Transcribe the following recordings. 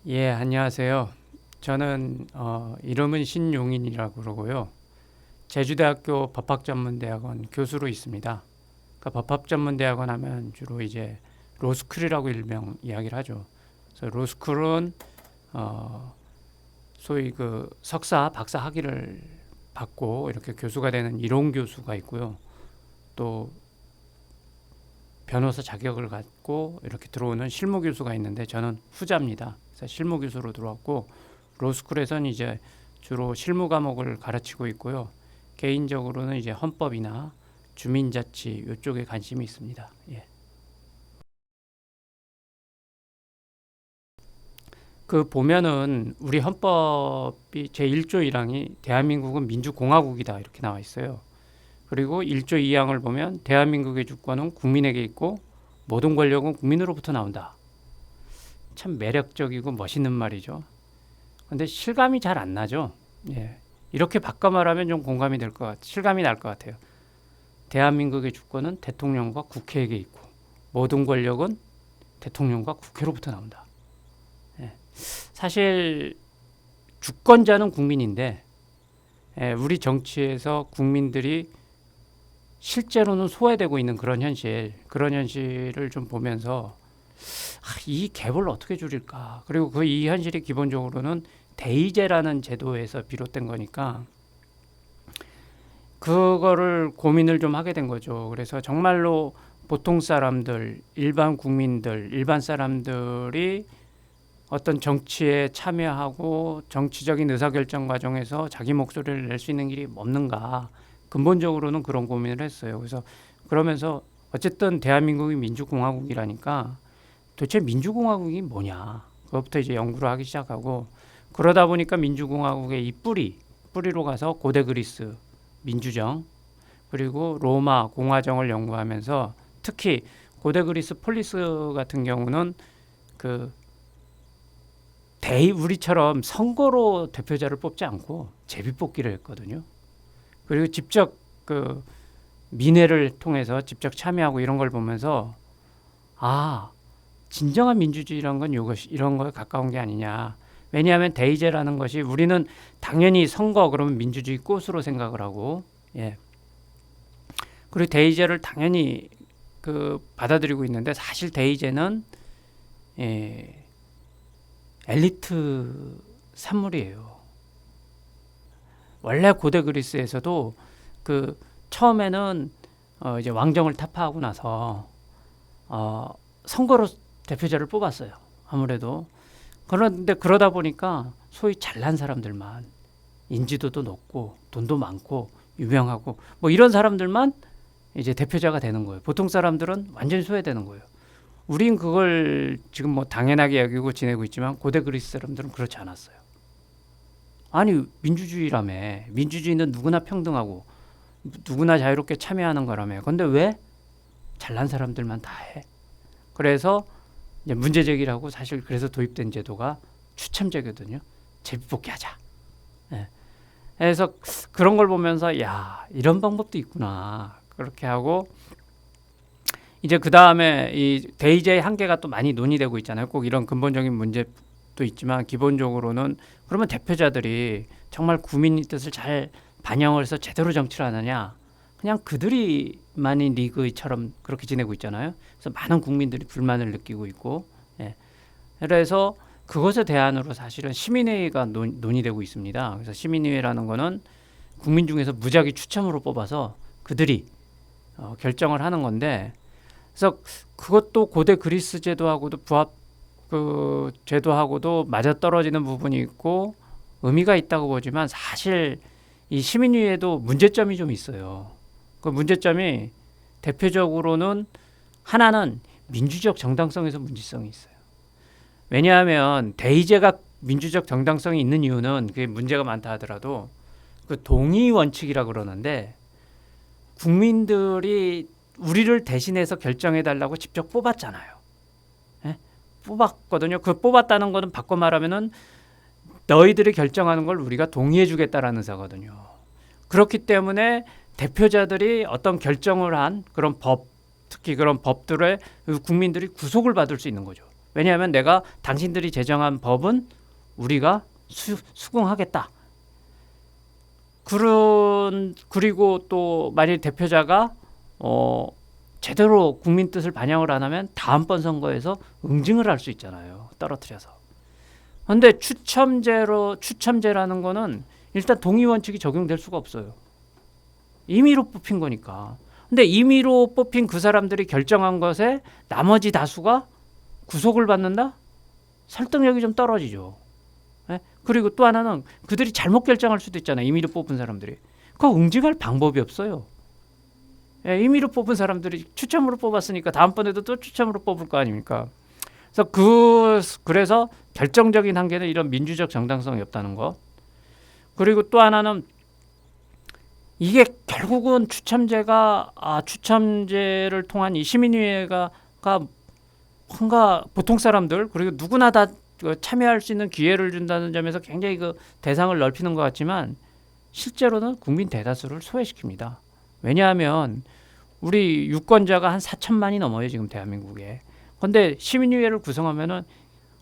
예, 안녕하세요. 저는 이름은 신용인이라고 그러고요. 제주대학교 법학전문대학원 교수로 있습니다. 그러니까 법학전문대학원 하면 주로 이제 로스쿨이라고 일명 이야기를 하죠. 그래서 로스쿨은 어, 소위 그 석사, 박사 학위를 받고 이렇게 교수가 되는 이론 교수가 있고요. 또 변호사 자격을 갖고 이렇게 들어오는 실무 교수가 있는데 저는 후자입니다. 그래서 실무 교수로 들어왔고 로스쿨에서는 이제 주로 실무 과목을 가르치고 있고요. 개인적으로는 이제 헌법이나 주민자치 이쪽에 관심이 있습니다. 예. 그 보면은 우리 헌법이 제1조 1항이 대한민국은 민주공화국이다 이렇게 나와 있어요. 그리고 1조 2항을 보면 대한민국의 주권은 국민에게 있고 모든 권력은 국민으로부터 나온다. 참 매력적이고 멋있는 말이죠. 근데 실감이 잘 안 나죠. 예. 이렇게 바꿔 말하면 좀 공감이 될 것 실감이 날 것 같아요. 대한민국의 주권은 대통령과 국회에게 있고 모든 권력은 대통령과 국회로부터 나온다. 예. 사실 주권자는 국민인데 우리 정치에서 국민들이 실제로는 소외되고 있는 그런 현실을 좀 보면서 이 갭을 어떻게 줄일까? 그리고 그 이 현실이 기본적으로는 대의제라는 제도에서 비롯된 거니까 그거를 고민을 좀 하게 된 거죠. 그래서 정말로 보통 사람들, 일반 국민들, 일반 사람들이 어떤 정치에 참여하고 정치적인 의사결정 과정에서 자기 목소리를 낼 수 있는 길이 없는가? 근본적으로는 그런 고민을 했어요. 그래서 그러면서 어쨌든 대한민국이 민주공화국이라니까 도대체 민주공화국이 뭐냐? 그것부터 이제 연구를 하기 시작하고 그러다 보니까 민주공화국의 이 뿌리로 가서 고대 그리스 민주정 그리고 로마 공화정을 연구하면서 특히 고대 그리스 폴리스 같은 경우는 그 우리처럼 선거로 대표자를 뽑지 않고 제비뽑기를 했거든요. 그리고 직접 그 민회를 통해서 직접 참여하고 이런 걸 보면서 아 진정한 민주주의란 건 이런 거에 가까운 게 아니냐. 왜냐하면 대의제라는 것이 우리는 당연히 선거 그러면 민주주의 꽃으로 생각을 하고 예. 그리고 대의제를 당연히 그 받아들이고 있는데 사실 대의제는 예, 엘리트 산물이에요. 원래 고대 그리스에서도 그 처음에는 이제 왕정을 타파하고 나서 선거로 대표자를 뽑았어요. 아무래도 그런데 그러다 보니까 소위 잘난 사람들만 인지도도 높고 돈도 많고 유명하고 뭐 이런 사람들만 이제 대표자가 되는 거예요. 보통 사람들은 완전히 소외되는 거예요. 우린 그걸 지금 뭐 당연하게 여기고 지내고 있지만 고대 그리스 사람들은 그렇지 않았어요. 아니 민주주의라며 민주주의는 누구나 평등하고 누구나 자유롭게 참여하는 거라며. 근데 왜 잘난 사람들만 다 해? 그래서 이제 문제 제기를 하고 사실 그래서 도입된 제도가 추첨제거든요. 제비뽑기 하자. 예. 그래서 그런 걸 보면서 야 이런 방법도 있구나 그렇게 하고 이제 그 다음에 이 대의제의 한계가 또 많이 논의되고 있잖아요. 꼭 이런 근본적인 문제도 있지만 기본적으로는 그러면 대표자들이 정말 국민의 뜻을 잘 반영을 해서 제대로 정치를 하느냐 그냥 그들이만인 리그처럼 그렇게 지내고 있잖아요. 그래서 많은 국민들이 불만을 느끼고 있고 예. 그래서 그것에 대안으로 사실은 시민회의가 논의되고 있습니다. 그래서 시민회의라는 거는 국민 중에서 무작위 추첨으로 뽑아서 그들이 결정을 하는 건데 그래서 그것도 고대 그리스 제도하고도 그 제도하고도 맞아떨어지는 부분이 있고 의미가 있다고 보지만 사실 이 시민위에도 문제점이 좀 있어요. 그 문제점이 대표적으로는 하나는 민주적 정당성에서 문제성이 있어요. 왜냐하면 대의제가 민주적 정당성이 있는 이유는 그게 문제가 많다 하더라도 그 동의 원칙이라 그러는데 국민들이 우리를 대신해서 결정해 달라고 직접 뽑았잖아요. 예? 뽑았거든요. 그 뽑았다는 거는 바꿔 말하면은 너희들이 결정하는 걸 우리가 동의해 주겠다라는 사거든요. 그렇기 때문에 대표자들이 어떤 결정을 한 그런 법, 특히 그런 법들에 국민들이 구속을 받을 수 있는 거죠. 왜냐하면 내가 당신들이 제정한 법은 우리가 수긍하겠다. 그리고 또 만일 대표자가 제대로 국민 뜻을 반영을 안 하면 다음번 선거에서 응징을 할 수 있잖아요. 떨어뜨려서. 그런데 추첨제라는 거는 일단 동의 원칙이 적용될 수가 없어요. 임의로 뽑힌 거니까. 근데 임의로 뽑힌 그 사람들이 결정한 것에 나머지 다수가 구속을 받는다? 설득력이 좀 떨어지죠. 예? 그리고 또 하나는 그들이 잘못 결정할 수도 있잖아요. 임의로 뽑은 사람들이. 그거 응징할 방법이 없어요. 예, 임의로 뽑은 사람들이 추첨으로 뽑았으니까 다음번에도 또 추첨으로 뽑을 거 아닙니까? 그래서 결정적인 한계는 이런 민주적 정당성이 없다는 것. 그리고 또 하나는 이게 결국은 추첨제를 통한 이 시민의회가 뭔가 보통 사람들 그리고 누구나 다 참여할 수 있는 기회를 준다는 점에서 굉장히 그 대상을 넓히는 것 같지만 실제로는 국민 대다수를 소외시킵니다. 왜냐하면 우리 유권자가 한 4천만이 넘어요 지금 대한민국에. 그런데 시민의회를 구성하면은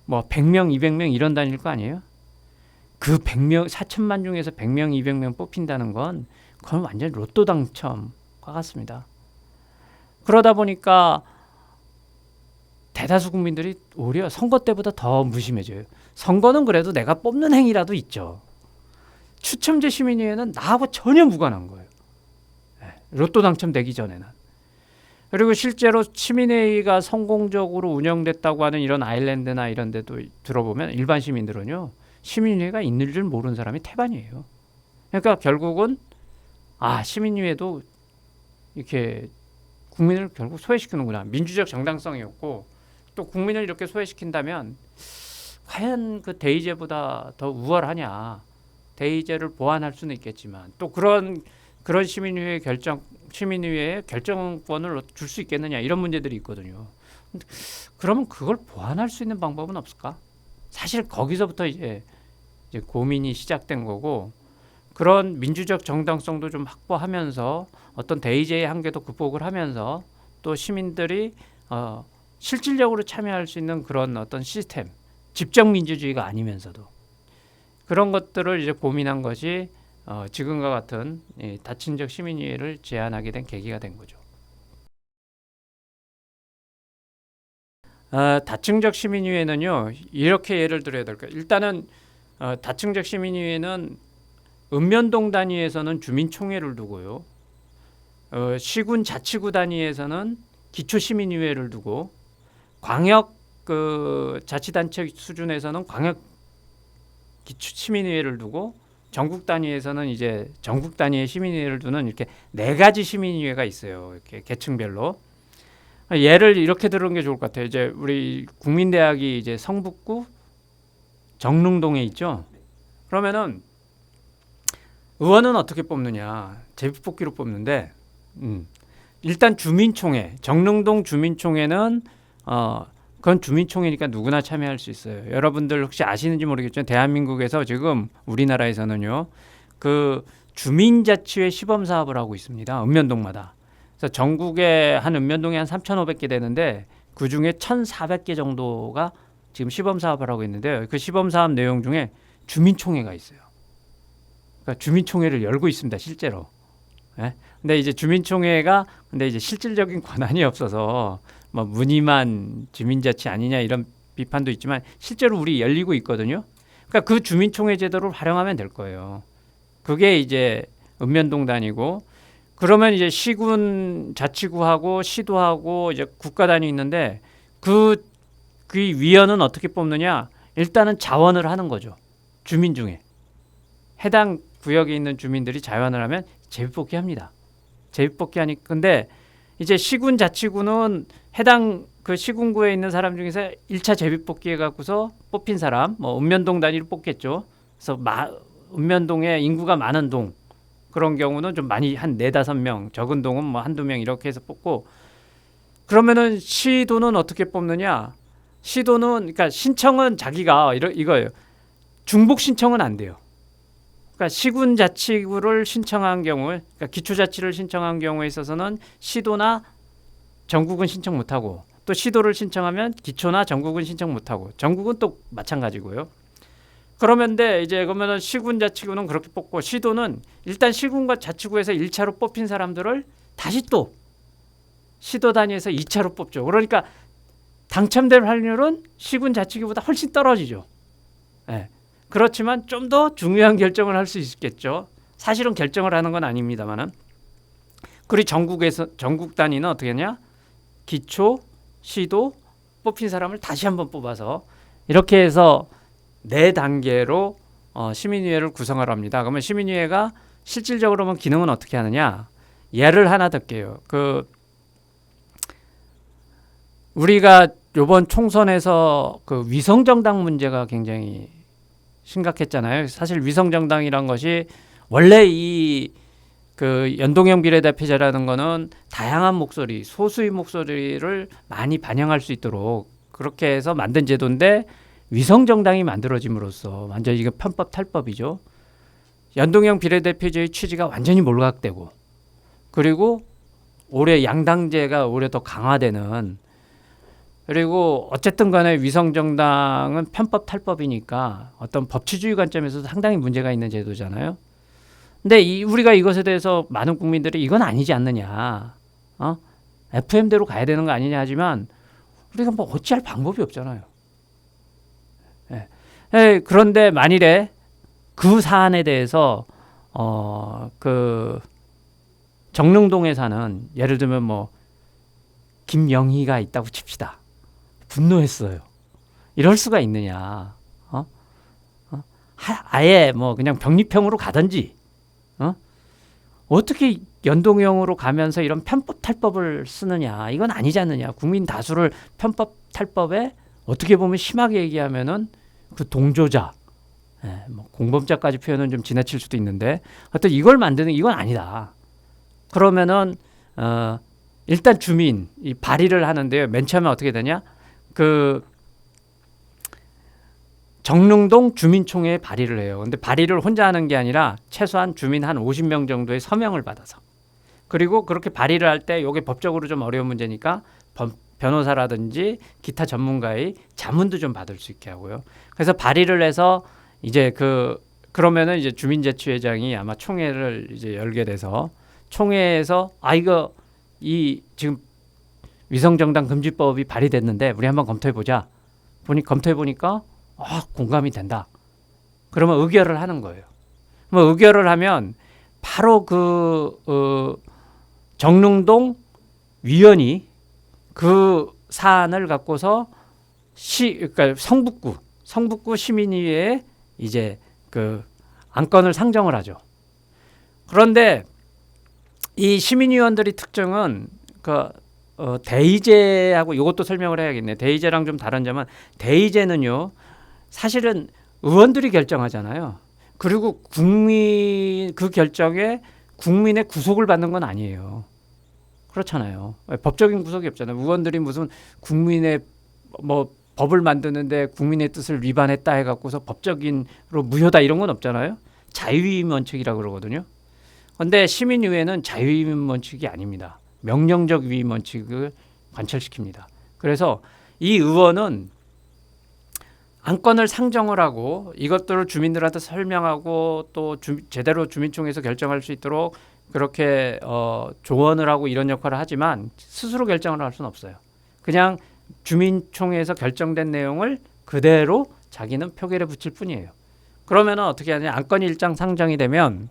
뭐 100명, 200명 이런 단위일 거 아니에요? 그 100명, 4천만 중에서 100명, 200명 뽑힌다는 건 그건 완전 로또 당첨과 같습니다. 그러다 보니까 대다수 국민들이 오히려 선거 때보다 더 무심해져요. 선거는 그래도 내가 뽑는 행위라도 있죠. 추첨제 시민의회는 나하고 전혀 무관한 거예요. 로또 당첨되기 전에는. 그리고 실제로 시민회의가 성공적으로 운영됐다고 하는 이런 아일랜드나 이런 데도 들어보면 일반 시민들은요. 시민회의가 있는 줄 모르는 사람이 태반이에요. 그러니까 결국은 시민의회도 이렇게 국민을 결국 소외시키는구나. 민주적 정당성이 없고 또 국민을 이렇게 소외시킨다면 과연 그 대의제보다 더 우월하냐. 대의제를 보완할 수는 있겠지만 또 그런 시민의회 시민의회에 결정권을 줄 수 있겠느냐 이런 문제들이 있거든요. 그러면 그걸 보완할 수 있는 방법은 없을까? 사실 거기서부터 이제 고민이 시작된 거고 그런 민주적 정당성도 좀 확보하면서 어떤 대의제의 한계도 극복을 하면서 또 시민들이 실질적으로 참여할 수 있는 그런 어떤 시스템, 집정 민주주의가 아니면서도 그런 것들을 이제 고민한 것이 지금과 같은 다층적 시민의회를 제안하게 된 계기가 된 거죠. 다층적 시민의회는요 이렇게 예를 들어야 될까요? 일단은 다층적 시민의회는 읍면동 단위에서는 주민총회를 두고요. 시군 자치구 단위에서는 기초시민의회를 두고 광역 자치단체 수준에서는 광역 기초시민의회를 두고 전국 단위에서는 이제 전국 단위의 시민의회를 두는 이렇게 4가지 시민의회가 있어요. 이렇게 계층별로. 예를 이렇게 들은 게 좋을 것 같아요. 이제 우리 국민대학이 이제 성북구 정릉동에 있죠. 그러면은 의원은 어떻게 뽑느냐? 제비뽑기로 뽑는데 일단 주민총회, 정릉동 주민총회는 그건 주민총회니까 누구나 참여할 수 있어요. 여러분들 혹시 아시는지 모르겠지만 대한민국에서 지금 우리나라에서는요. 그 주민자치회 시범사업을 하고 있습니다. 읍면동마다. 그래서 전국에 한 읍면동에 한 3,500개 되는데 그중에 1,400개 정도가 지금 시범사업을 하고 있는데요. 그 시범사업 내용 중에 주민총회가 있어요. 그러니까 주민총회를 열고 있습니다. 실제로. 근데 이제 주민총회가 이제 실질적인 권한이 없어서 뭐 무늬만 주민자치 아니냐 이런 비판도 있지만 실제로 우리 열리고 있거든요. 그러니까 그 주민총회 제도를 활용하면 될 거예요. 그게 이제 읍면동 단위고 그러면 이제 시군 자치구하고 시도하고 이제 국가 단위 있는데 그 위원은 어떻게 뽑느냐? 일단은 자원을 하는 거죠. 주민 중에 해당 구역에 있는 주민들이 자원을 하면 제비뽑기 합니다. 제비뽑기 하니 근데 이제 시군 자치구는 해당 그 시군구에 있는 사람 중에서 1차 제비뽑기 해갖고서 뽑힌 사람, 뭐 읍면동 단위로 뽑겠죠. 그래서 읍면동에 인구가 많은 동 그런 경우는 좀 많이 한 4-5명, 적은 동은 뭐 1-2명 이렇게 해서 뽑고 그러면은 시도는 어떻게 뽑느냐? 시도는 그러니까 신청은 자기가 이거예요. 중복 신청은 안 돼요. 그러니까 시군 자치구를 신청한 경우, 그러니까 기초자치를 신청한 경우에 있어서는 시도나 전국은 신청 못하고 또 시도를 신청하면 기초나 전국은 신청 못하고 전국은 또 마찬가지고요. 그러면데 이제 그러면은 시군 자치구는 그렇게 뽑고 시도는 일단 시군과 자치구에서 1차로 뽑힌 사람들을 다시 또 시도 단위에서 2차로 뽑죠. 그러니까 당첨될 확률은 시군 자치구보다 훨씬 떨어지죠. 예. 그렇지만 좀 더 중요한 결정을 할 수 있겠죠. 사실은 결정을 하는 건 아닙니다만은. 그리고 전국 단위는 어떻게 하냐? 기초, 시도 뽑힌 사람을 다시 한번 뽑아서 이렇게 해서 4단계로 시민위원회를 구성을 합니다. 그러면 시민위원회가 실질적으로 보면 기능은 어떻게 하느냐? 예를 하나 들게요. 우리가 이번 총선에서 그 위성정당 문제가 굉장히 심각했잖아요. 사실 위성정당이란 것이 원래 그 연동형 비례대표제라는 거는 다양한 목소리, 소수의 목소리를 많이 반영할 수 있도록 그렇게 해서 만든 제도인데 위성정당이 만들어짐으로써 완전히 이거 편법 탈법이죠. 연동형 비례대표제의 취지가 완전히 몰각되고 그리고 올해 양당제가 올해 더 강화되는 그리고 어쨌든 간에 위성정당은 편법 탈법이니까 어떤 법치주의 관점에서도 상당히 문제가 있는 제도잖아요. 근데 우리가 이것에 대해서 많은 국민들이 이건 아니지 않느냐. FM대로 가야 되는 거 아니냐 하지만 우리가 뭐 어찌할 방법이 없잖아요. 그런데 만일에 그 사안에 대해서 그 정릉동에 사는 예를 들면 뭐 김영희가 있다고 칩시다. 분노했어요. 이럴 수가 있느냐? 아예 뭐 그냥 병립형으로 가든지, 어떻게 연동형으로 가면서 이런 편법 탈법을 쓰느냐? 이건 아니지 않느냐? 국민 다수를 편법 탈법에 어떻게 보면 심하게 얘기하면은 그 동조자, 뭐 공범자까지 표현은 좀 지나칠 수도 있는데, 하여튼 이걸 만드는 이건 아니다. 그러면은 일단 주민 이 발의를 하는데요. 맨 처음에 어떻게 되냐? 그 정릉동 주민총회에 발의를 해요. 근데 발의를 혼자 하는 게 아니라 최소한 주민 한 50명 정도의 서명을 받아서 그리고 그렇게 발의를 할 때 이게 법적으로 좀 어려운 문제니까 변호사라든지 기타 전문가의 자문도 좀 받을 수 있게 하고요. 그래서 발의를 해서 이제 그러면은 이제 주민자치회장이 아마 총회를 이제 열게 돼서 총회에서 이거 지금 위성정당 금지법이 발의됐는데 우리 한번 검토해 보자. 검토해 보니까 공감이 된다. 그러면 의결을 하는 거예요. 그러면 의결을 하면 바로 정릉동 위원이 그 사안을 갖고서 그러니까 성북구 시민위회에 이제 그 안건을 상정을 하죠. 그런데 이 시민위원들의 특징은 대의제하고 이것도 설명을 해야겠네. 대의제랑 좀 다른 점은 대의제는요. 사실은 의원들이 결정하잖아요. 그리고 그 결정에 국민의 구속을 받는 건 아니에요. 그렇잖아요. 법적인 구속이 없잖아요. 의원들이 무슨 국민의 뭐 법을 만드는데 국민의 뜻을 위반했다 해갖고서 법적인으로 무효다 이런 건 없잖아요. 자유이임 원칙이라고 그러거든요. 그런데 시민의회는 자유이임 원칙이 아닙니다. 명령적 위임 원칙을 관철시킵니다. 그래서 이 의원은 안건을 상정을 하고 이것들을 주민들한테 설명하고 또 제대로 주민총회에서 결정할 수 있도록 그렇게 조언을 하고 이런 역할을 하지만 스스로 결정을 할 수는 없어요. 그냥 주민총회에서 결정된 내용을 그대로 자기는 표결에 붙일 뿐이에요. 그러면은 어떻게 하냐? 안건이 일장 상정이 되면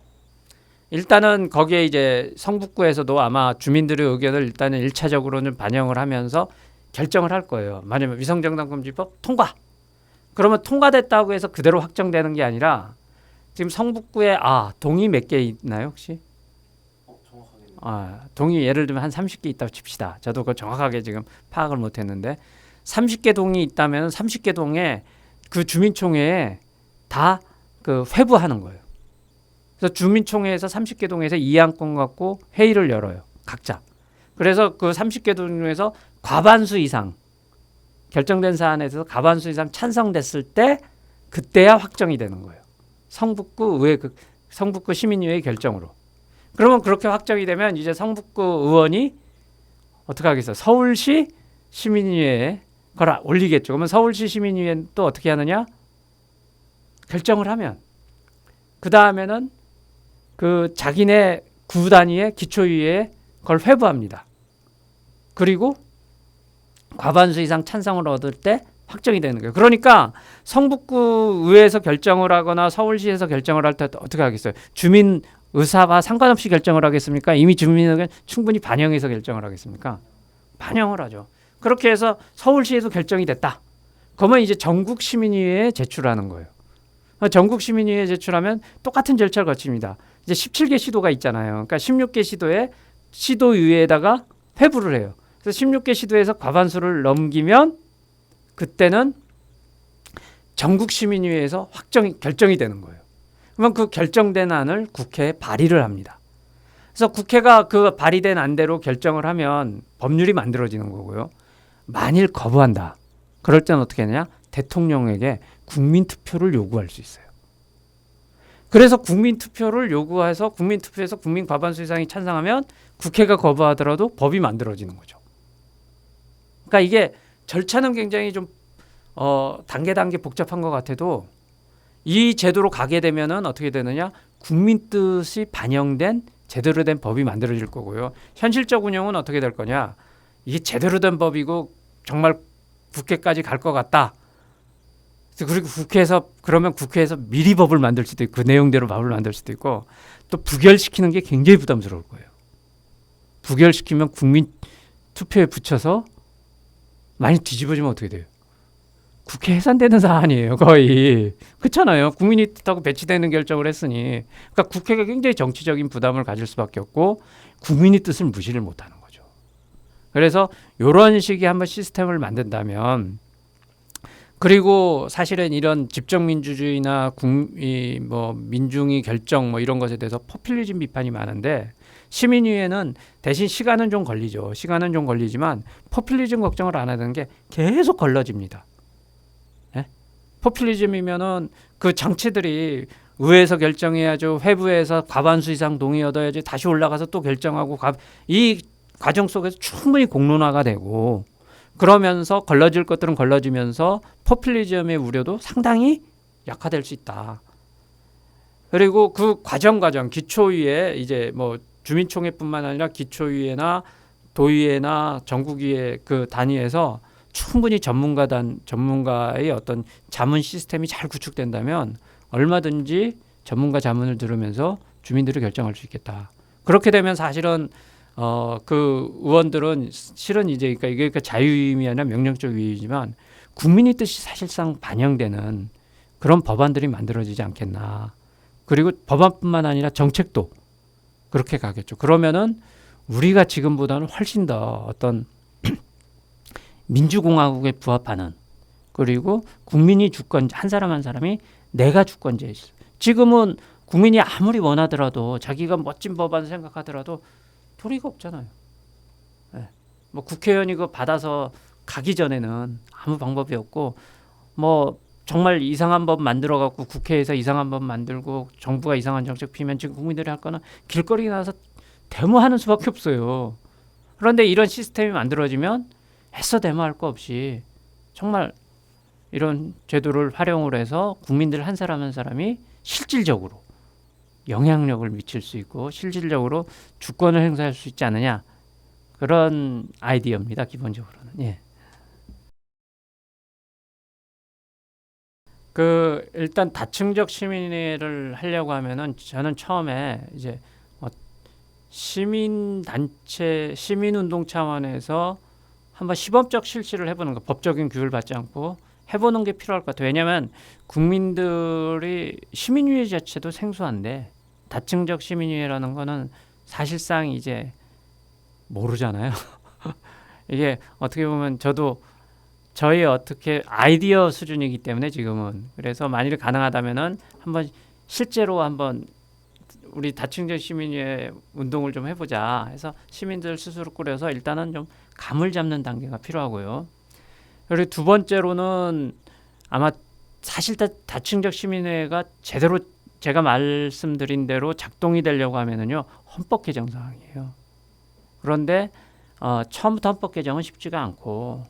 일단은 거기에 이제 성북구에서도 아마 주민들의 의견을 일단은 1차적으로는 반영을 하면서 결정을 할 거예요. 만약에 위성정당금지법 통과. 그러면 통과됐다고 해서 그대로 확정되는 게 아니라 지금 성북구에 동이 몇 개 있나요 혹시? 동이 예를 들면 한 30개 있다고 칩시다. 저도 그거 정확하게 지금 파악을 못했는데 30개 동이 있다면 30개 동에 그 주민총회에 다 회부하는 거예요. 그래서 주민총회에서 30개 동에서 이 안건 갖고 회의를 열어요. 각자. 그래서 그 30개 동 중에서 과반수 이상 결정된 사안에 대해서 과반수 이상 찬성됐을 때 그때야 확정이 되는 거예요. 성북구 시민의회 결정으로. 그러면 그렇게 확정이 되면 이제 성북구 의원이 어떻게 하겠어요? 서울시 시민위회에 그걸 올리겠죠. 그러면 서울시 시민위회는 또 어떻게 하느냐? 결정을 하면 그 다음에는 그 자기네 구 단위의 기초의회에 그걸 회부합니다. 그리고 과반수 이상 찬성을 얻을 때 확정이 되는 거예요. 그러니까 성북구 의회에서 결정을 하거나 서울시에서 결정을 할 때 어떻게 하겠어요? 주민 의사와 상관없이 결정을 하겠습니까? 이미 주민 의견 충분히 반영해서 결정을 하겠습니까? 반영을 하죠. 그렇게 해서 서울시에도 결정이 됐다. 그러면 이제 전국 시민위회에 제출하는 거예요. 전국 시민위회에 제출하면 똑같은 절차를 거칩니다. 이제 17개 시도가 있잖아요. 그러니까 16개 시도에 시도의회에다가 회부를 해요. 그래서 16개 시도에서 과반수를 넘기면 그때는 전국 시민위회에서 결정이 되는 거예요. 그러면 그 결정된 안을 국회에 발의를 합니다. 그래서 국회가 그 발의된 안대로 결정을 하면 법률이 만들어지는 거고요. 만일 거부한다. 그럴 때는 어떻게 하느냐? 대통령에게 국민투표를 요구할 수 있어요. 그래서 국민투표를 요구해서 국민투표에서 국민 과반수 이상이 찬성하면 국회가 거부하더라도 법이 만들어지는 거죠. 그러니까 이게 절차는 굉장히 좀 단계 복잡한 것 같아도 이 제도로 가게 되면은 어떻게 되느냐? 국민 뜻이 반영된 제대로 된 법이 만들어질 거고요. 현실적 운영은 어떻게 될 거냐? 이게 제대로 된 법이고 정말 국회까지 갈 것 같다. 그리고 국회에서 미리 법을 만들 수도 있고 그 내용대로 법을 만들 수도 있고 또 부결시키는 게 굉장히 부담스러울 거예요. 부결시키면 국민 투표에 붙여서 많이 뒤집어지면 어떻게 돼요? 국회 해산되는 사안이에요, 거의. 그렇잖아요. 국민이 뜻하고 배치되는 결정을 했으니. 그러니까 국회가 굉장히 정치적인 부담을 가질 수밖에 없고 국민의 뜻을 무시를 못하는 거죠. 그래서 이런 식의 한번 시스템을 만든다면 그리고 사실은 이런 집정민주주의나 민중이 결정 이런 것에 대해서 포퓰리즘 비판이 많은데 시민위회는 대신 시간은 좀 걸리죠. 시간은 좀 걸리지만 포퓰리즘 걱정을 안 하는 게 계속 걸러집니다. 네? 포퓰리즘이면은 그 정치들이 의회에서 결정해야죠. 회부에서 과반수 이상 동의 얻어야지 다시 올라가서 또 결정하고 이 과정 속에서 충분히 공론화가 되고 그러면서 걸러질 것들은 걸러지면서 포퓰리즘의 우려도 상당히 약화될 수 있다. 그리고 그 과정 기초위에 이제 주민총회뿐만 아니라 기초위회나 도의회나 전국위회 그 단위에서 충분히 전문가의 어떤 자문 시스템이 잘 구축된다면 얼마든지 전문가 자문을 들으면서 주민들이 결정할 수 있겠다. 그렇게 되면 사실은 그 의원들은 실은 이제 이게 자유임이 아니라 명령적 위임이지만 국민의 뜻이 사실상 반영되는 그런 법안들이 만들어지지 않겠나. 그리고 법안뿐만 아니라 정책도 그렇게 가겠죠. 그러면은 우리가 지금보다는 훨씬 더 어떤 민주공화국에 부합하는 그리고 국민이 주권 한 사람 한 사람이 내가 주권자에 있어. 지금은 국민이 아무리 원하더라도 자기가 멋진 법안 생각하더라도 도리가 없잖아요. 네. 국회의원이 그거 받아서 가기 전에는 아무 방법이 없고 정말 이상한 법 만들어 갖고 국회에서 이상한 법 만들고 정부가 이상한 정책 피면 지금 국민들이 할 거는 길거리에 나와서 데모하는 수밖에 없어요. 그런데 이런 시스템이 만들어지면 애써 데모할 거 없이 정말 이런 제도를 활용을 해서 국민들 한 사람 한 사람이 실질적으로 영향력을 미칠 수 있고 실질적으로 주권을 행사할 수 있지 않느냐 그런 아이디어입니다. 기본적으로는. 예. 일단 다층적 시민회를 하려고 하면은 저는 처음에 이제 시민단체 시민운동 차원에서 한번 시범적 실시를 해보는 거 법적인 규율 받지 않고 해보는 게 필요할 것 같아요. 왜냐하면 국민들이 시민위회 자체도 생소한데 다층적 시민위회라는 거는 사실상 이제 모르잖아요. 이게 어떻게 보면 저희 어떻게 아이디어 수준이기 때문에 지금은 그래서 만일 가능하다면은 실제로 한번 우리 다층적 시민위회 운동을 좀 해보자 해서 시민들 스스로 꾸려서 일단은 좀 감을 잡는 단계가 필요하고요. 그리고 두 번째로는 아마 사실 다층적 시민회가 제대로 제가 말씀드린 대로 작동이 되려고 하면은요 헌법 개정 사항이에요. 그런데 처음부터 헌법 개정은 쉽지가 않고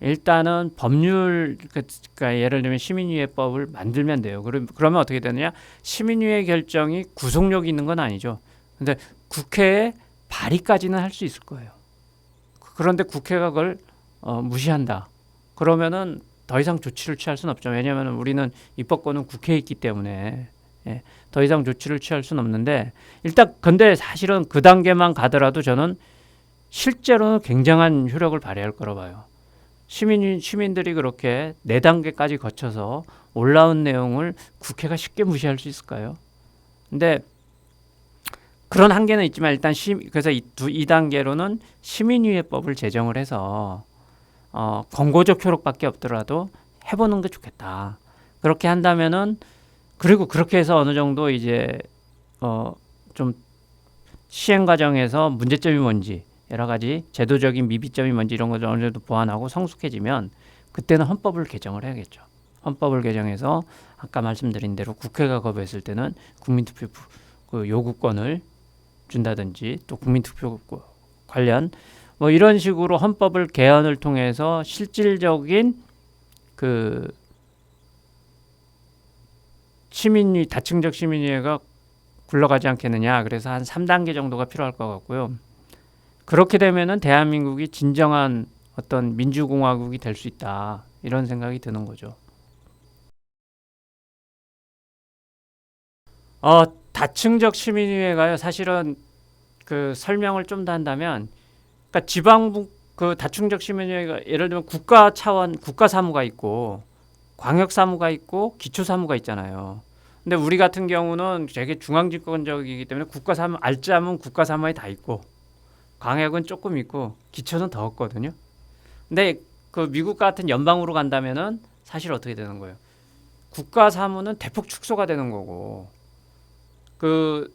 일단은 법률 그러니까 예를 들면 시민위회법을 만들면 돼요. 그러면 어떻게 되느냐? 시민위회 결정이 구속력이 있는 건 아니죠. 근데 국회에 발의까지는 할 수 있을 거예요. 그런데 국회가 그걸 무시한다. 그러면은 더 이상 조치를 취할 수는 없죠. 왜냐하면 우리는 입법권은 국회에 있기 때문에 더 이상 조치를 취할 수는 없는데 일단 근데 사실은 그 단계만 가더라도 저는 실제로는 굉장한 효력을 발휘할 거라 봐요. 시민들이 그렇게 4단계까지 거쳐서 올라온 내용을 국회가 쉽게 무시할 수 있을까요? 근데 그런 한계는 있지만 일단 그래서 이 단계로는 시민위회법을 제정을 해서 권고적 효력밖에 없더라도 해보는 게 좋겠다. 그렇게 한다면은 그리고 그렇게 해서 어느 정도 이제 좀 시행 과정에서 문제점이 뭔지 여러 가지 제도적인 미비점이 뭔지 이런 것을 어느 정도 보완하고 성숙해지면 그때는 헌법을 개정을 해야겠죠. 헌법을 개정해서 아까 말씀드린 대로 국회가 거부했을 때는 국민투표 그 요구권을 준다든지 또 국민투표 관련 뭐 이런 식으로 헌법을 개헌을 통해서 실질적인 그 다층적 시민위회가 굴러가지 않겠느냐. 그래서 한 3단계 정도가 필요할 것 같고요. 그렇게 되면은 대한민국이 진정한 어떤 민주공화국이 될 수 있다. 이런 생각이 드는 거죠. 다층적 시민위회가요. 사실은 그 설명을 좀 더 한다면, 그러니까 지방부 그 다층적 시민위회가 예를 들면 국가 차원 국가 사무가 있고 광역 사무가 있고 기초 사무가 있잖아요. 근데 우리 같은 경우는 되게 중앙집권적이기 때문에 국가 사무 알짜면 국가 사무에 다 있고 광역은 조금 있고 기초는 더 없거든요. 근데 그 미국 같은 연방으로 간다면은 사실 어떻게 되는 거예요? 국가 사무는 대폭 축소가 되는 거고 그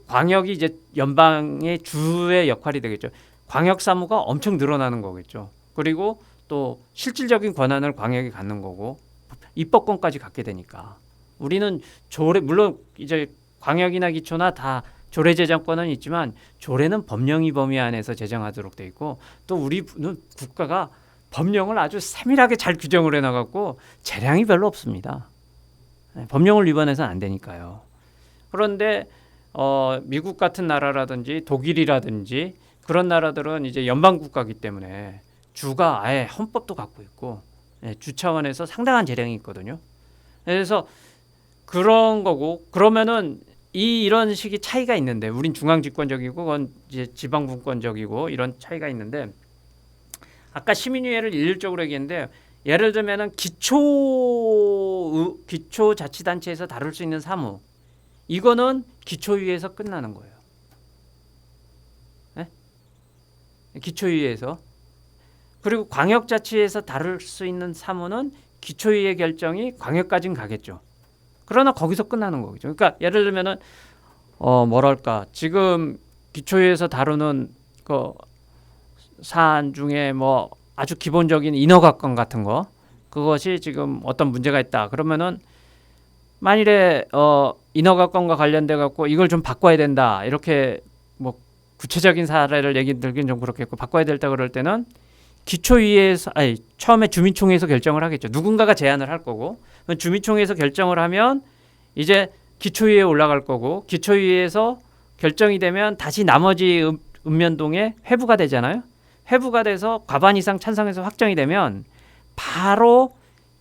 광역이 이제 연방의 주의 역할이 되겠죠. 광역 사무가 엄청 늘어나는 거겠죠. 그리고 또 실질적인 권한을 광역이 갖는 거고 입법권까지 갖게 되니까 우리는 물론 이제 광역이나 기초나 다 조례 제정권은 있지만 조례는 법령이 범위 안에서 제정하도록 돼 있고 또 우리는 국가가 법령을 아주 세밀하게 잘 규정을 해놔갖고 재량이 별로 없습니다. 법령을 위반해서는 안 되니까요. 그런데 미국 같은 나라라든지 독일이라든지 그런 나라들은 이제 연방 국가이기 때문에 주가 아예 헌법도 갖고 있고 주 차원에서 상당한 재량이 있거든요. 그래서 그런 거고 그러면은 이런 식의 차이가 있는데 우린 중앙 집권적이고 그건 이제 지방 분권적이고 이런 차이가 있는데 아까 시민위회를 일률적으로 얘기했는데 예를 들면은 기초자치단체에서 다룰 수 있는 사무 이거는 기초위에서 끝나는 거예요. 네? 기초위에서 그리고 광역자치에서 다룰 수 있는 사무는 기초위의 결정이 광역까지는 가겠죠. 그러나 거기서 끝나는 거겠죠. 그러니까 예를 들면은 뭐랄까 지금 기초위에서 다루는 그 사안 중에 뭐 아주 기본적인 인허가권 같은 거 그것이 지금 어떤 문제가 있다. 그러면은 만일에 인허가권과 관련돼 갖고 이걸 좀 바꿔야 된다. 이렇게 뭐 구체적인 사례를 얘기 들긴 좀 그렇겠고 바꿔야 된다 그럴 때는 기초위에서 처음에 주민총회에서 결정을 하겠죠. 누군가가 제안을 할 거고 주민총회에서 결정을 하면 이제 기초위에 올라갈 거고 기초위에서 결정이 되면 다시 나머지 읍면동에 회부가 되잖아요. 회부가 돼서 과반 이상 찬성해서 확정이 되면 바로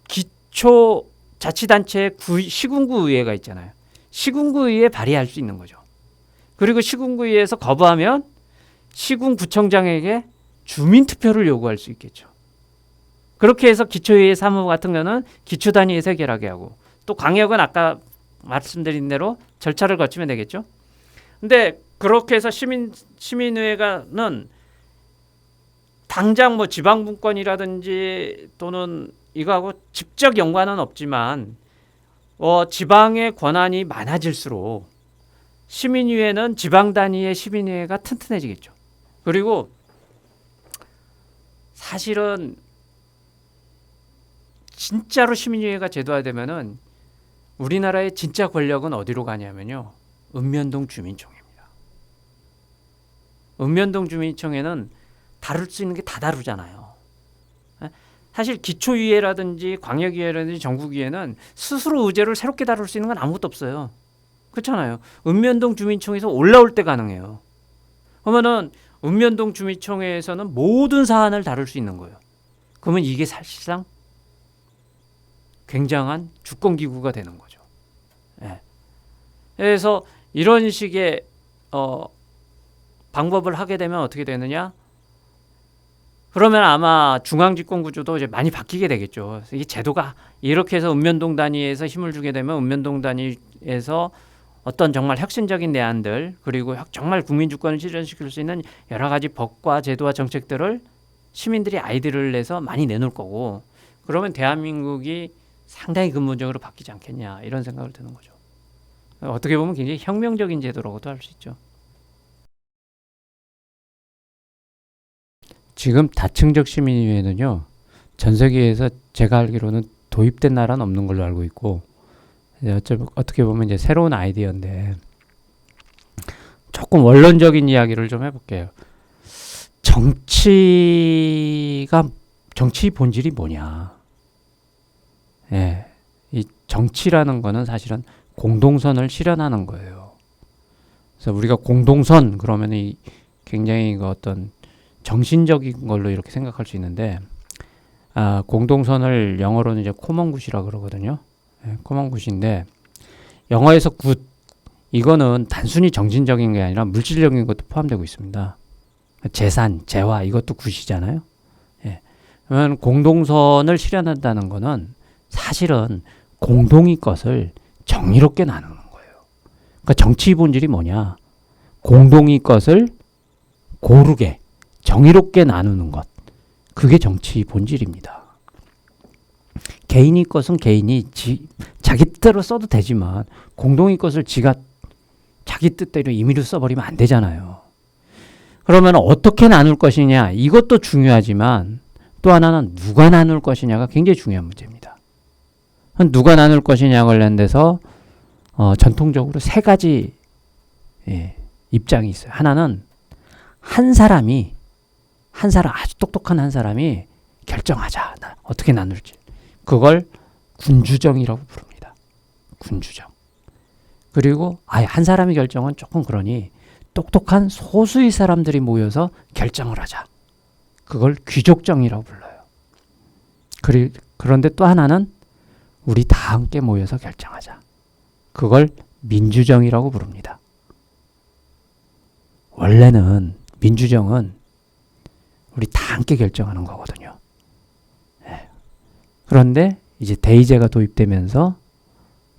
기초자치단체의 시군구의회가 있잖아요. 시군구의회에 발의할 수 있는 거죠. 그리고 시군구의회에서 거부하면 시군구청장에게 주민투표를 요구할 수 있겠죠. 그렇게 해서 기초위의 사무 같은 거는 기초단위에서 해결하게 하고 또 광역은 아까 말씀드린 대로 절차를 거치면 되겠죠. 근데 그렇게 해서 시민의회가는 당장 뭐 지방분권이라든지 또는 이거하고 직접 연관은 없지만 지방의 권한이 많아질수록 시민의회는 지방 단위의 시민의회가 튼튼해지겠죠. 그리고 사실은 진짜로 시민의회가 제도화되면은 우리나라의 진짜 권력은 어디로 가냐면요. 읍면동 주민총회입니다. 읍면동 주민청에는 다룰 수 있는 게 다 다루잖아요. 사실 기초의회라든지 광역의회라든지 전국의회는 스스로 의제를 새롭게 다룰 수 있는 건 아무것도 없어요. 그렇잖아요. 읍면동 주민청에서 올라올 때 가능해요. 그러면은 읍면동 주민청에서는 모든 사안을 다룰 수 있는 거예요. 그러면 이게 사실상 굉장한 주권기구가 되는 거죠. 예. 그래서 이런 식의 방법을 하게 되면 어떻게 되느냐? 그러면 아마 중앙집권 구조도 이제 많이 바뀌게 되겠죠. 이 제도가 이렇게 해서 읍면동 단위에서 힘을 주게 되면 읍면동 단위에서 어떤 정말 혁신적인 내안들 그리고 정말 국민 주권을 실현시킬 수 있는 여러 가지 법과 제도와 정책들을 시민들이 아이디어를 내서 많이 내놓을 거고 그러면 대한민국이 상당히 근본적으로 바뀌지 않겠냐 이런 생각을 드는 거죠. 어떻게 보면 굉장히 혁명적인 제도라고도 할 수 있죠. 지금 다층적 시민위원회는요. 전 세계에서 제가 알기로는 도입된 나라는 없는 걸로 알고 있고 어떻게 보면 이제 새로운 아이디어인데 조금 원론적인 이야기를 좀 해볼게요. 정치의 본질이 뭐냐? 예, 이 정치라는 거는 사실은 공동선을 실현하는 거예요. 그래서 우리가 공동선 그러면 이 굉장히 그 어떤 정신적인 걸로 이렇게 생각할 수 있는데 공동선을 영어로는 이제 코먼굿이라고 그러거든요. 예, 코먼굿인데 영어에서 굿 이거는 단순히 정신적인 게 아니라 물질적인 것도 포함되고 있습니다. 재산, 재화 이것도 굿이잖아요. 예. 그러면 공동선을 실현한다는 거는 사실은 공동의 것을 정의롭게 나누는 거예요. 그러니까 정치의 본질이 뭐냐? 공동의 것을 고르게 정의롭게 나누는 것. 그게 정치의 본질입니다. 개인의 것은 개인이 자기 뜻대로 써도 되지만 공동의 것을 지가 자기 뜻대로 임의로 써버리면 안 되잖아요. 그러면 어떻게 나눌 것이냐 이것도 중요하지만 또 하나는 누가 나눌 것이냐가 굉장히 중요한 문제입니다. 누가 나눌 것이냐 관련돼서 전통적으로 세 가지 입장이 있어요. 하나는 한 사람이 아주 똑똑한 한 사람이 결정하자. 어떻게 나눌지. 그걸 군주정이라고 부릅니다. 군주정. 그리고 한 사람이 결정은 조금 그러니 똑똑한 소수의 사람들이 모여서 결정을 하자. 그걸 귀족정이라고 불러요. 그런데 또 하나는 우리 다 함께 모여서 결정하자. 그걸 민주정이라고 부릅니다. 원래는 민주정은 우리 다 함께 결정하는 거거든요. 네. 그런데 이제 대의제가 도입되면서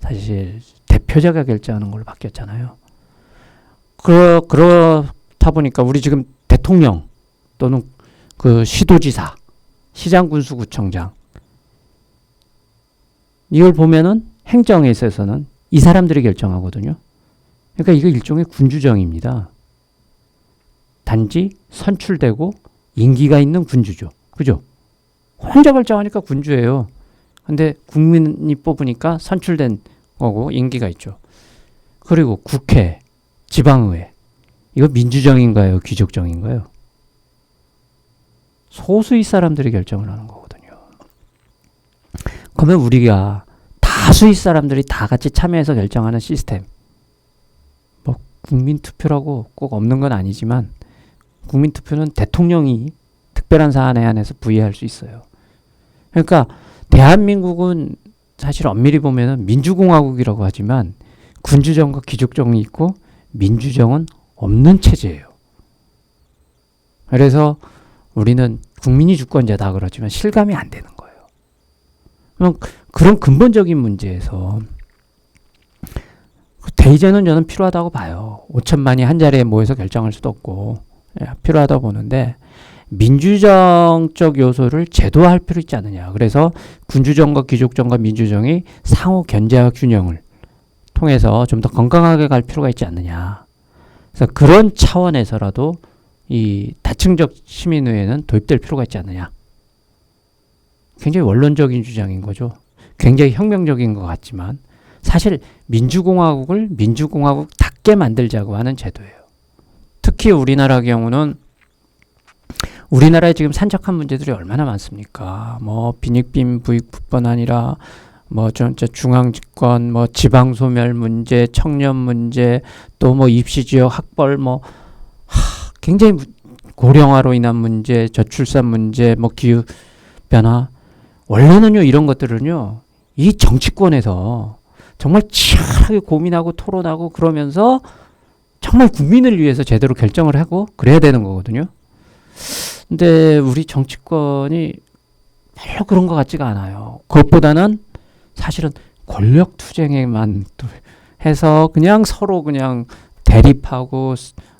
사실 대표자가 결정하는 걸로 바뀌었잖아요. 그렇다 보니까 우리 지금 대통령 또는 그 시도지사, 시장군수구청장 이걸 보면은 행정에 있어서는 이 사람들이 결정하거든요. 그러니까 이거 일종의 군주정입니다. 단지 선출되고 임기가 있는 군주죠. 그죠? 혼자 결정하니까 군주예요. 근데 국민이 뽑으니까 선출된 거고 임기가 있죠. 그리고 국회, 지방의회 이거 민주정인가요? 귀족정인가요? 소수의 사람들이 결정을 하는 거거든요. 그러면 우리가 다수의 사람들이 다 같이 참여해서 결정하는 시스템 뭐 국민투표라고 꼭 없는 건 아니지만 국민투표는 대통령이 특별한 사안에 한해서 부의할 수 있어요. 그러니까 대한민국은 사실 엄밀히 보면 민주공화국이라고 하지만 군주정과 귀족정이 있고 민주정은 없는 체제예요. 그래서 우리는 국민이 주권자다 그러지만 실감이 안 되는 거예요. 그런 근본적인 문제에서 대의제는 저는 필요하다고 봐요. 5천만이 한 자리에 모여서 결정할 수도 없고 필요하다고 보는데 민주정적 요소를 제도화할 필요 있지 않느냐. 그래서 군주정과 귀족정과 민주정이 상호 견제와 균형을 통해서 좀 더 건강하게 갈 필요가 있지 않느냐. 그래서 그런 차원에서라도 이 다층적 시민의회는 도입될 필요가 있지 않느냐. 굉장히 원론적인 주장인 거죠. 굉장히 혁명적인 것 같지만 사실 민주공화국을 민주공화국답게 만들자고 하는 제도예요. 특히 우리나라 경우는 우리나라에 지금 산적한 문제들이 얼마나 많습니까? 뭐 빈익빈 부익뿐만 아니라 뭐 전체 중앙집권, 뭐 지방소멸 문제, 청년 문제, 또 뭐 입시지역 학벌, 뭐 굉장히 고령화로 인한 문제, 저출산 문제, 뭐 기후 변화. 원래는요 이런 것들은요 이 정치권에서 정말 치열하게 고민하고 토론하고 그러면서 정말 국민을 위해서 제대로 결정을 하고 그래야 되는 거거든요. 근데 우리 정치권이 별로 그런 것 같지가 않아요. 그것보다는 사실은 권력 투쟁에만 해서 그냥 서로 그냥 대립하고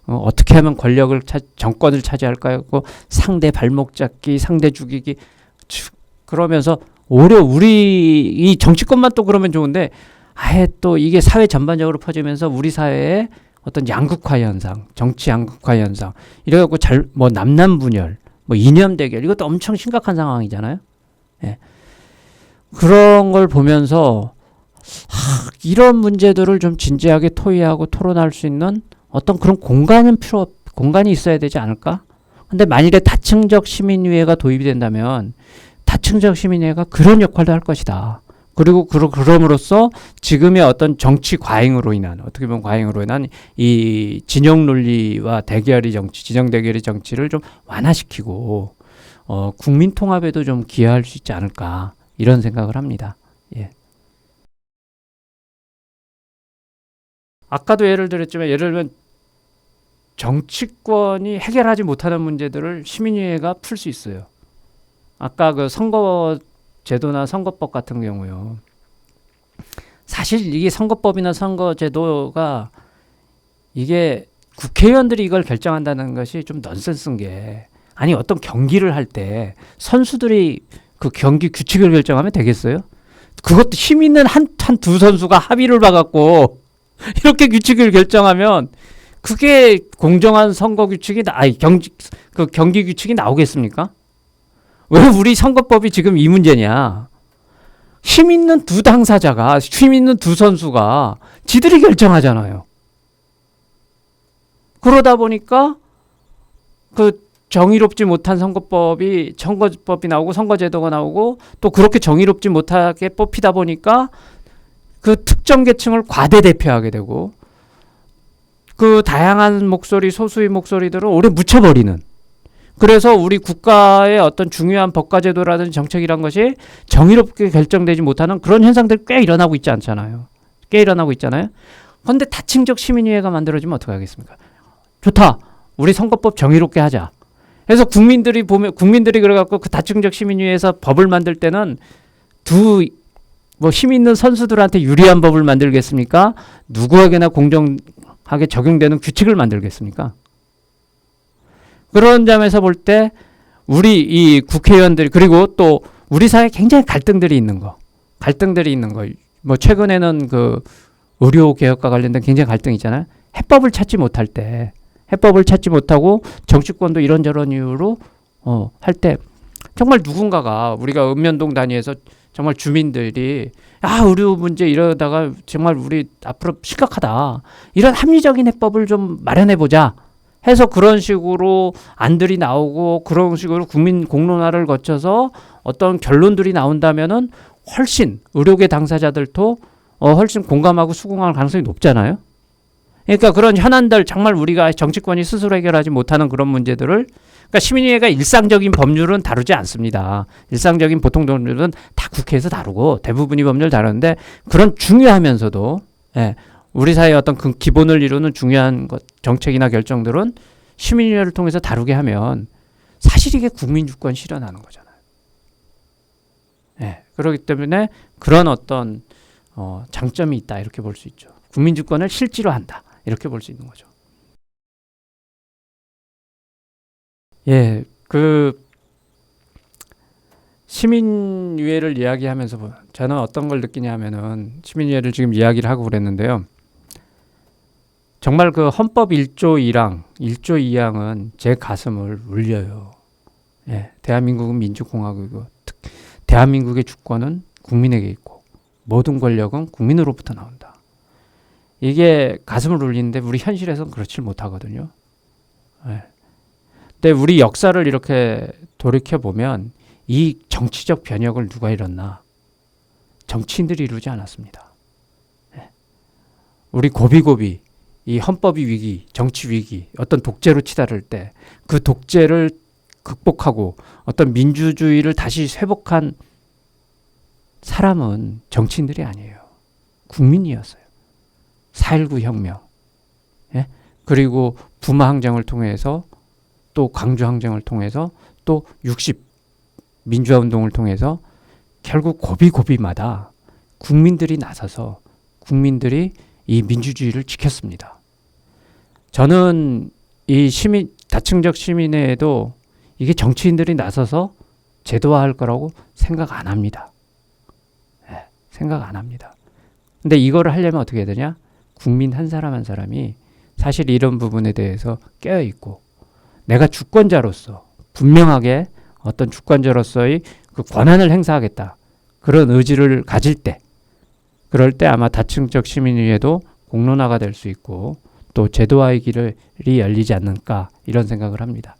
어떻게 하면 권력을 정권을 차지할까요? 상대 발목 잡기, 상대 죽이기 그러면서 오히려 우리 이 정치권만 또 그러면 좋은데 아예 또 이게 사회 전반적으로 퍼지면서 우리 사회에 어떤 양극화 현상, 정치 양극화 현상 이래갖고 뭐 남남분열, 뭐 이념 대결 이것도 엄청 심각한 상황이잖아요. 예. 그런 걸 보면서 이런 문제들을 좀 진지하게 토의하고 토론할 수 있는 어떤 그런 공간이 있어야 되지 않을까? 근데 만일에 다층적 시민위회가 도입이 된다면 다층적 시민회가 그런 역할도 할 것이다. 그리고 그럼으로써 지금의 어떤 정치 과잉으로 인한 어떻게 보면 과잉으로 인한 이 진영 논리와 대결의 정치, 진영 대결의 정치를 좀 완화시키고 국민 통합에도 좀 기여할 수 있지 않을까 이런 생각을 합니다. 예. 아까도 예를 들면 정치권이 해결하지 못하는 문제들을 시민위회가 풀 수 있어요. 아까 그 선거 제도나 선거법 같은 경우요. 사실 이게 선거법이나 선거제도가 이게 국회의원들이 이걸 결정한다는 것이 좀 넌센스인 게 아니 어떤 경기를 할 때 선수들이 그 경기 규칙을 결정하면 되겠어요? 그것도 힘 있는 한 두 선수가 합의를 봐갖고 이렇게 규칙을 결정하면 그게 공정한 선거 규칙이 경기 규칙이 나오겠습니까? 왜 우리 선거법이 지금 이 문제냐? 힘 있는 두 당사자가, 힘 있는 두 선수가 지들이 결정하잖아요. 그러다 보니까 그 정의롭지 못한 선거법이 나오고 선거제도가 나오고 또 그렇게 정의롭지 못하게 뽑히다 보니까 그 특정 계층을 과대 대표하게 되고 그 다양한 목소리, 소수의 목소리들을 오래 묻혀버리는 그래서 우리 국가의 어떤 중요한 법과제도라든지 정책이란 것이 정의롭게 결정되지 못하는 그런 현상들이 꽤 일어나고 있잖아요. 그런데 다층적 시민위회가 만들어지면 어떻게 하겠습니까? 좋다. 우리 선거법 정의롭게 하자. 그래서 국민들이 그래갖고 그 다층적 시민위회에서 법을 만들 때는 힘 있는 선수들한테 유리한 법을 만들겠습니까? 누구에게나 공정하게 적용되는 규칙을 만들겠습니까? 그런 점에서 볼 때 우리 이 국회의원들이 그리고 또 우리 사회에 굉장히 갈등들이 있는 거. 뭐 최근에는 그 의료 개혁과 관련된 굉장히 갈등이 있잖아요. 해법을 찾지 못하고 정치권도 이런저런 이유로 할 때 정말 누군가가 우리가 읍면동 단위에서 정말 주민들이 의료 문제 이러다가 정말 우리 앞으로 심각하다. 이런 합리적인 해법을 좀 마련해 보자. 해서 그런 식으로 안들이 나오고 그런 식으로 국민 공론화를 거쳐서 어떤 결론들이 나온다면은 훨씬 의료계 당사자들도 훨씬 공감하고 수긍할 가능성이 높잖아요. 그러니까 그런 현안들 정말 우리가 정치권이 스스로 해결하지 못하는 그런 문제들을 그러니까 시민위회가 일상적인 법률은 다루지 않습니다. 일상적인 보통 법률은 다 국회에서 다루고 대부분이 법률 다루는데 그런 중요하면서도 우리 사회의 어떤 그 기본을 이루는 중요한 정책이나 결정들은 시민위회를 통해서 다루게 하면 사실 이게 국민주권 실현하는 거잖아요. 그렇기 때문에 그런 어떤 장점이 있다 이렇게 볼 수 있죠. 국민주권을 실제로 한다 이렇게 볼 수 있는 거죠. 그 시민위회를 이야기하면서 저는 어떤 걸 느끼냐 하면은 시민위회를 지금 이야기를 하고 그랬는데요. 정말 그 헌법 1조 2항은 제 가슴을 울려요. 대한민국은 민주공화국이고 대한민국의 주권은 국민에게 있고 모든 권력은 국민으로부터 나온다. 이게 가슴을 울리는데 우리 현실에서는 그렇지 못하거든요. 예. 근데 우리 역사를 이렇게 돌이켜 보면 이 정치적 변혁을 누가 이뤘나? 정치인들이 이루지 않았습니다. 예. 우리 고비고비 이 헌법이 위기, 정치 위기, 어떤 독재로 치달을 때 그 독재를 극복하고 어떤 민주주의를 다시 회복한 사람은 정치인들이 아니에요. 국민이었어요. 4.19 혁명. 예? 그리고 부마 항쟁을 통해서 또 광주 항쟁을 통해서 또 60 민주화 운동을 통해서 결국 고비고비마다 국민들이 나서서 국민들이 이 민주주의를 지켰습니다. 저는 이 다층적 시민회에도 이게 정치인들이 나서서 제도화할 거라고 생각 안 합니다. 네, 생각 안 합니다. 근데 이거를 하려면 어떻게 해야 되냐? 국민 한 사람 한 사람이 사실 이런 부분에 대해서 깨어있고 내가 주권자로서 분명하게 어떤 주권자로서의 그 권한을 행사하겠다. 그런 의지를 가질 때 그럴 때 아마 다층적 시민위에도 공론화가 될 수 있고 또 제도화의 길이 열리지 않을까 이런 생각을 합니다.